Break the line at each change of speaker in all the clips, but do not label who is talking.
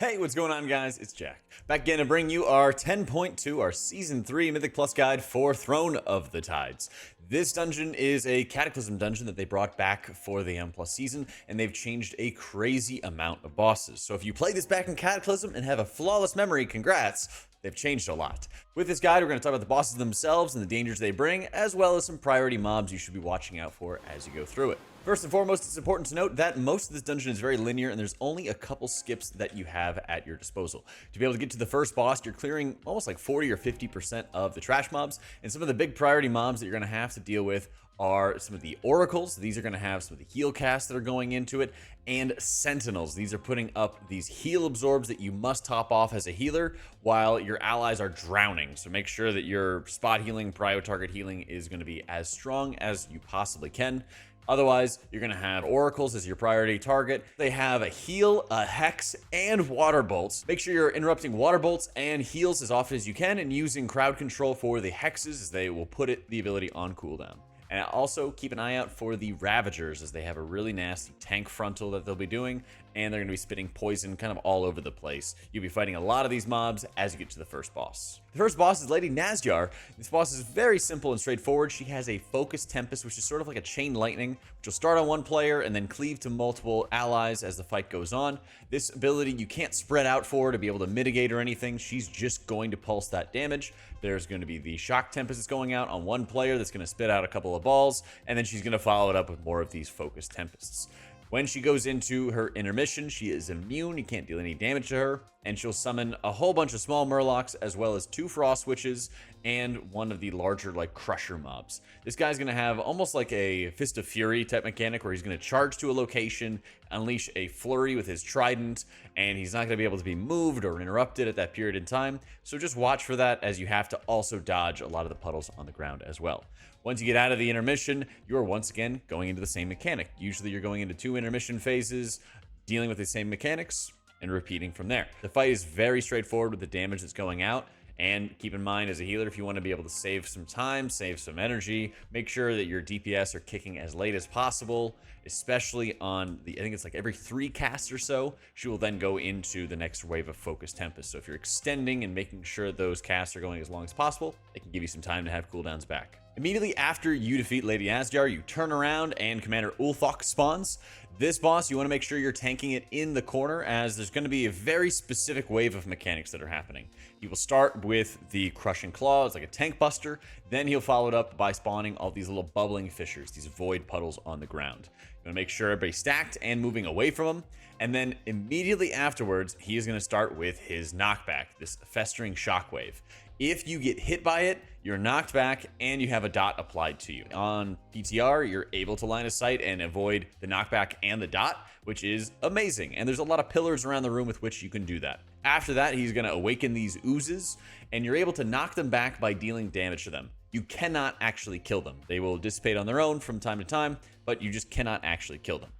Hey, what's going on, guys? It's Jack. Back again to bring you our 10.2, our Season 3 Mythic Plus guide for Throne of the Tides. This dungeon is a Cataclysm dungeon that they brought back for the M Plus season, and they've changed a crazy amount of bosses. So if you played this back in Cataclysm and have a flawless memory, congrats! They've changed a lot. With this guide, we're going to talk about the bosses themselves and the dangers they bring, as well as some priority mobs you should be watching out for as you go through it. First and foremost, it's important to note that most of this dungeon is very linear, and there's only a couple skips that you have at your disposal. To be able to get to the first boss, you're clearing almost like 40 or 50% of the trash mobs, and some of the big priority mobs that you're going to have to deal with are some of the oracles. These are going to have some of the heal casts that are going into it, and sentinels. These are putting up these heal absorbs that you must top off as a healer while your allies are drowning. So make sure that your spot healing, prio target healing is going to be as strong as you possibly can. Otherwise, you're going to have oracles as your priority target. They have a heal, a hex, and water bolts. Make sure you're interrupting water bolts and heals as often as you can, and using crowd control for the hexes, as they will put the ability on cooldown. And also keep an eye out for the Ravagers, as they have a really nasty tank frontal that they'll be doing, and they're going to be spitting poison kind of all over the place. You'll be fighting a lot of these mobs as you get to the first boss. The first boss is Lady Nazjar. This boss is very simple and straightforward. She has a Focus Tempest, which is sort of like a chain lightning, which will start on one player and then cleave to multiple allies as the fight goes on. This ability you can't spread out for to be able to mitigate or anything. She's just going to pulse that damage. There's going to be the Shock Tempest that's going out on one player that's going to spit out a couple of balls, and then she's going to follow it up with more of these Focus Tempests. When she goes into her intermission, she is immune. You can't deal any damage to her. And she'll summon a whole bunch of small Murlocs, as well as 2 Frost Witches and one of the larger, like, Crusher mobs. This guy's going to have almost like a Fist of Fury type mechanic, where he's going to charge to a location, unleash a flurry with his trident, and he's not going to be able to be moved or interrupted at that period in time. So just watch for that, as you have to also dodge a lot of the puddles on the ground as well. Once you get out of the intermission, you are once again going into the same mechanic. Usually you're going into 2 intermission phases, dealing with the same mechanics, and repeating from there. The fight is very straightforward with the damage that's going out. And keep in mind, as a healer, if you want to be able to save some time, save some energy, make sure that your DPS are kicking as late as possible, especially on the, I think it's like every 3 casts or so, she will then go into the next wave of Focus Tempest. So if you're extending and making sure those casts are going as long as possible, it can give you some time to have cooldowns back. Immediately after you defeat Lady Nazjar, you turn around and Commander Ulthok spawns. This boss, you want to make sure you're tanking it in the corner, as there's going to be a very specific wave of mechanics that are happening. He will start with the Crushing Claw, it's like a tank buster. Then he'll follow it up by spawning all these little bubbling fissures, these void puddles on the ground. You want to make sure everybody's stacked and moving away from him. And then immediately afterwards, he is going to start with his knockback, this Festering Shockwave. If you get hit by it, you're knocked back and you have a dot applied to you. On PTR, you're able to line of sight and avoid the knockback and the dot, which is amazing. And there's a lot of pillars around the room with which you can do that. After that, he's going to awaken these oozes, and you're able to knock them back by dealing damage to them. You cannot actually kill them. They will dissipate on their own from time to time, but you just cannot actually kill them.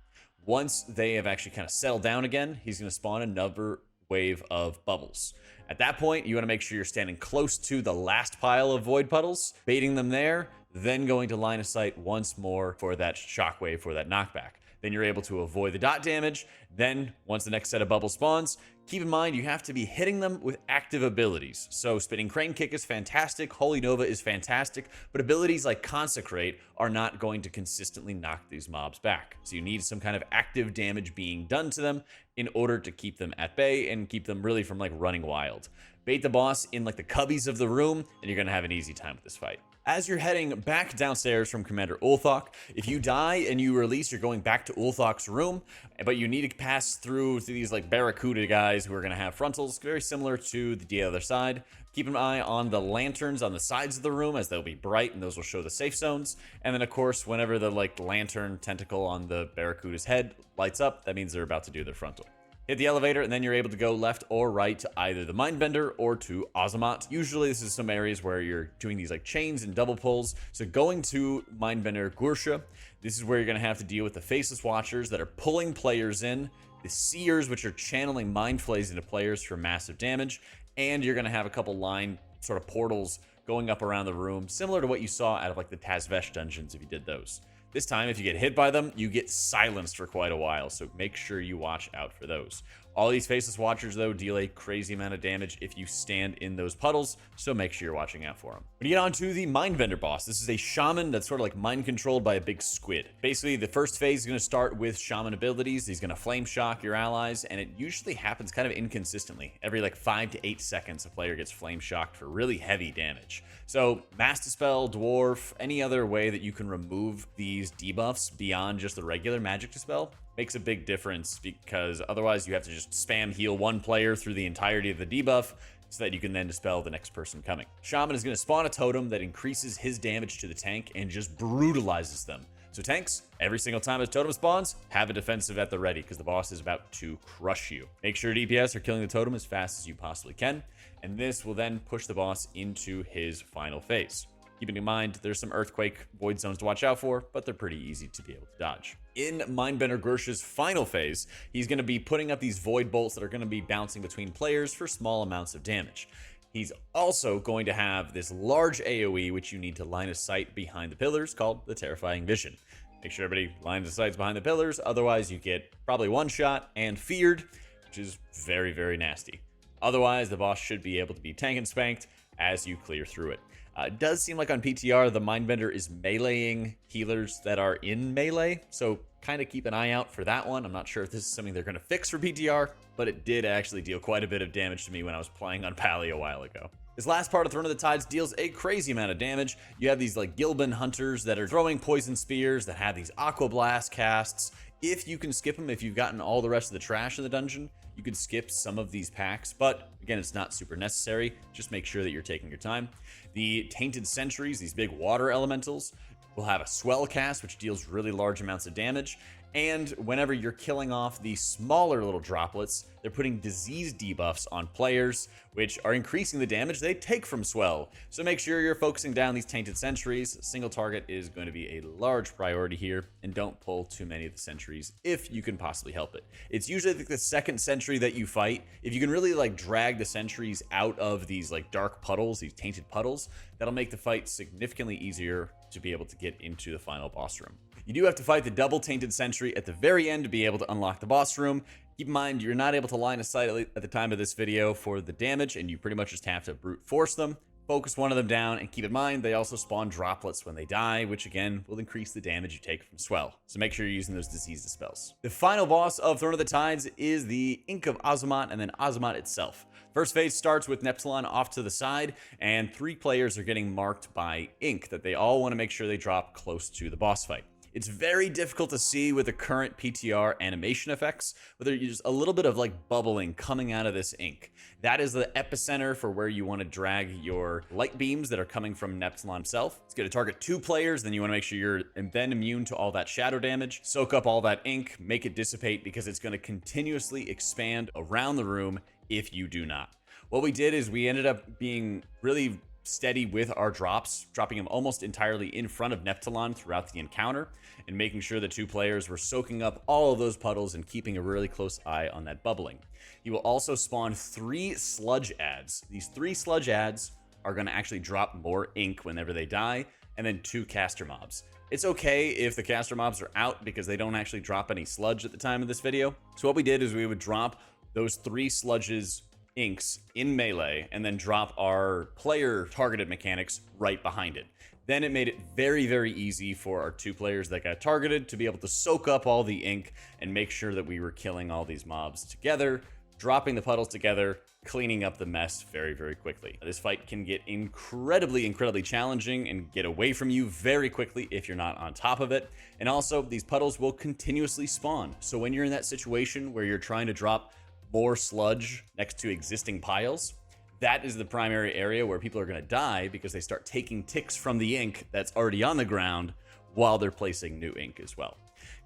Once they have actually kind of settled down again, he's going to spawn another wave of bubbles. At that point, you want to make sure you're standing close to the last pile of void puddles, baiting them there, then going to line of sight once more for that shockwave, for that knockback. Then you're able to avoid the dot damage. Then, once the next set of bubbles spawns, keep in mind you have to be hitting them with active abilities. So Spinning Crane Kick is fantastic, Holy Nova is fantastic, but abilities like Consecrate are not going to consistently knock these mobs back. So you need some kind of active damage being done to them in order to keep them at bay and keep them really from like running wild. Bait the boss in like the cubbies of the room, and you're going to have an easy time with this fight. As you're heading back downstairs from Commander Ulthok, if you die and you release, you're going back to Ulthok's room, but you need to pass through these like Barracuda guys who are going to have frontals, very similar to the other side. Keep an eye on the lanterns on the sides of the room, as they'll be bright, and those will show the safe zones. And then, of course, whenever the like lantern tentacle on the Barracuda's head lights up, that means they're about to do their frontal. Hit the elevator, and then you're able to go left or right to either the Mindbender or to Azamat. Usually this is some areas where you're doing these like chains and double pulls. So going to Mindbender Gursha, this is where you're going to have to deal with the Faceless Watchers that are pulling players in, the Seers, which are channeling Mind Flays into players for massive damage, and you're going to have a couple line sort of portals going up around the room, similar to what you saw out of like the Tazvesh dungeons if you did those. This time, if you get hit by them, you get silenced for quite a while, so make sure you watch out for those. All these Faceless Watchers, though, deal a crazy amount of damage if you stand in those puddles, so make sure you're watching out for them. When you get on to the Mindbender boss, this is a shaman that's sort of like mind controlled by a big squid. Basically, the first phase is going to start with shaman abilities. He's going to flame shock your allies, and it usually happens kind of inconsistently. Every like 5 to 8 seconds, a player gets flame shocked for really heavy damage. So Mass Dispel, Dwarf, any other way that you can remove these debuffs beyond just the regular magic dispel makes a big difference, because otherwise you have to just spam heal one player through the entirety of the debuff so that you can then dispel the next person coming. Shaman is going to spawn a totem that increases his damage to the tank and just brutalizes them. So tanks, every single time a totem spawns, have a defensive at the ready, because the boss is about to crush you. Make sure DPS are killing the totem as fast as you possibly can, and this will then push the boss into his final phase. Keeping in mind, there's some Earthquake Void Zones to watch out for, but they're pretty easy to be able to dodge. In Mindbender Gersh's final phase, he's going to be putting up these Void Bolts that are going to be bouncing between players for small amounts of damage. He's also going to have this large AoE, which you need to line of sight behind the pillars, called the Terrifying Vision. Make sure everybody lines of sight behind the pillars, otherwise you get probably one shot and feared, which is very, very nasty. Otherwise, the boss should be able to be tank and spanked as you clear through it. It does seem like on PTR, the Mindbender is meleeing healers that are in melee, so kind of keep an eye out for that one. I'm not sure if this is something they're going to fix for PTR, but it did actually deal quite a bit of damage to me when I was playing on Pally a while ago. This last part of Throne of the Tides deals a crazy amount of damage. You have these like Gilban Hunters that are throwing poison spears that have these Aqua Blast casts. If you can skip them, if you've gotten all the rest of the trash in the dungeon, you can skip some of these packs, but again, it's not super necessary. Just make sure that you're taking your time. The Tainted Sentries, these big water elementals, will have a Swell cast, which deals really large amounts of damage. And whenever you're killing off the smaller little droplets, they're putting disease debuffs on players, which are increasing the damage they take from Swell. So make sure you're focusing down these Tainted Sentries. Single target is going to be a large priority here, and don't pull too many of the sentries if you can possibly help it. It's usually the second sentry that you fight. If you can really like drag the sentries out of these like dark puddles, these tainted puddles, that'll make the fight significantly easier to be able to get into the final boss room. You do have to fight the double Tainted Sentry at the very end to be able to unlock the boss room. Keep in mind, you're not able to line of sight at the time of this video for the damage, and you pretty much just have to brute force them. Focus one of them down, and keep in mind, they also spawn droplets when they die, which again will increase the damage you take from Swell. So make sure you're using those disease dispels. The final boss of Throne of the Tides is the Ink of Azumat, and then Azumat itself. First phase starts with Neptulon off to the side, and 3 players are getting marked by ink that they all want to make sure they drop close to the boss fight. It's very difficult to see with the current PTR animation effects, but there's a little bit of like bubbling coming out of this ink. That is the epicenter for where you want to drag your light beams that are coming from Neptulon himself. It's going to target 2 players, then you want to make sure you're then immune to all that shadow damage. Soak up all that ink, make it dissipate, because it's going to continuously expand around the room if you do not. What we did is we ended up being really steady with our drops, dropping them almost entirely in front of Neptulon throughout the encounter, and making sure the 2 players were soaking up all of those puddles and keeping a really close eye on that bubbling. You will also spawn 3 sludge ads. These 3 sludge ads are going to actually drop more ink whenever they die, and then 2 caster mobs. It's okay if the caster mobs are out because they don't actually drop any sludge at the time of this video. So what we did is we would drop those 3 sludges inks in melee and then drop our player targeted mechanics right behind it. Then it made it very, very easy for our 2 players that got targeted to be able to soak up all the ink and make sure that we were killing all these mobs together, dropping the puddles together, cleaning up the mess very, very quickly. This fight can get incredibly, incredibly challenging and get away from you very quickly if you're not on top of it. And also, these puddles will continuously spawn. So when you're in that situation where you're trying to drop more sludge next to existing piles, that is the primary area where people are going to die, because they start taking ticks from the ink that's already on the ground while they're placing new ink as well.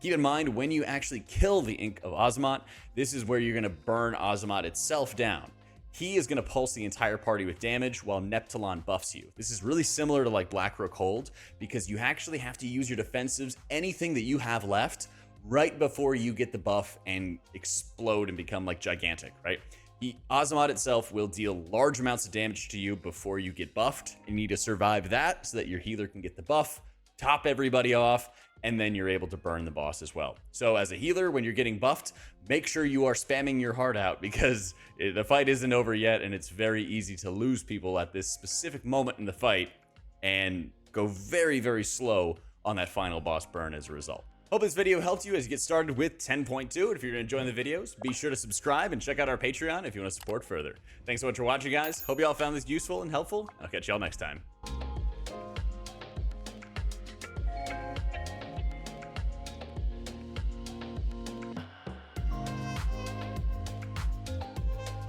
Keep in mind, when you actually kill the Ink of Azumat, this is where you're going to burn Azumat itself down. He is going to pulse the entire party with damage while Neptulon buffs you. This is really similar to like Blackrook Hold, because you actually have to use your defensives, anything that you have left, right before you get the buff and explode and become like gigantic, right? Azumat itself will deal large amounts of damage to you before you get buffed. You need to survive that so that your healer can get the buff, top everybody off, and then you're able to burn the boss as well. So as a healer, when you're getting buffed, make sure you are spamming your heart out, because the fight isn't over yet, and it's very easy to lose people at this specific moment in the fight and go very, very slow on that final boss burn as a result. Hope this video helped you as you get started with 10.2. And if you're enjoying the videos, be sure to subscribe and check out our Patreon if you want to support further. Thanks so much for watching, guys. Hope you all found this useful and helpful. I'll catch y'all next time.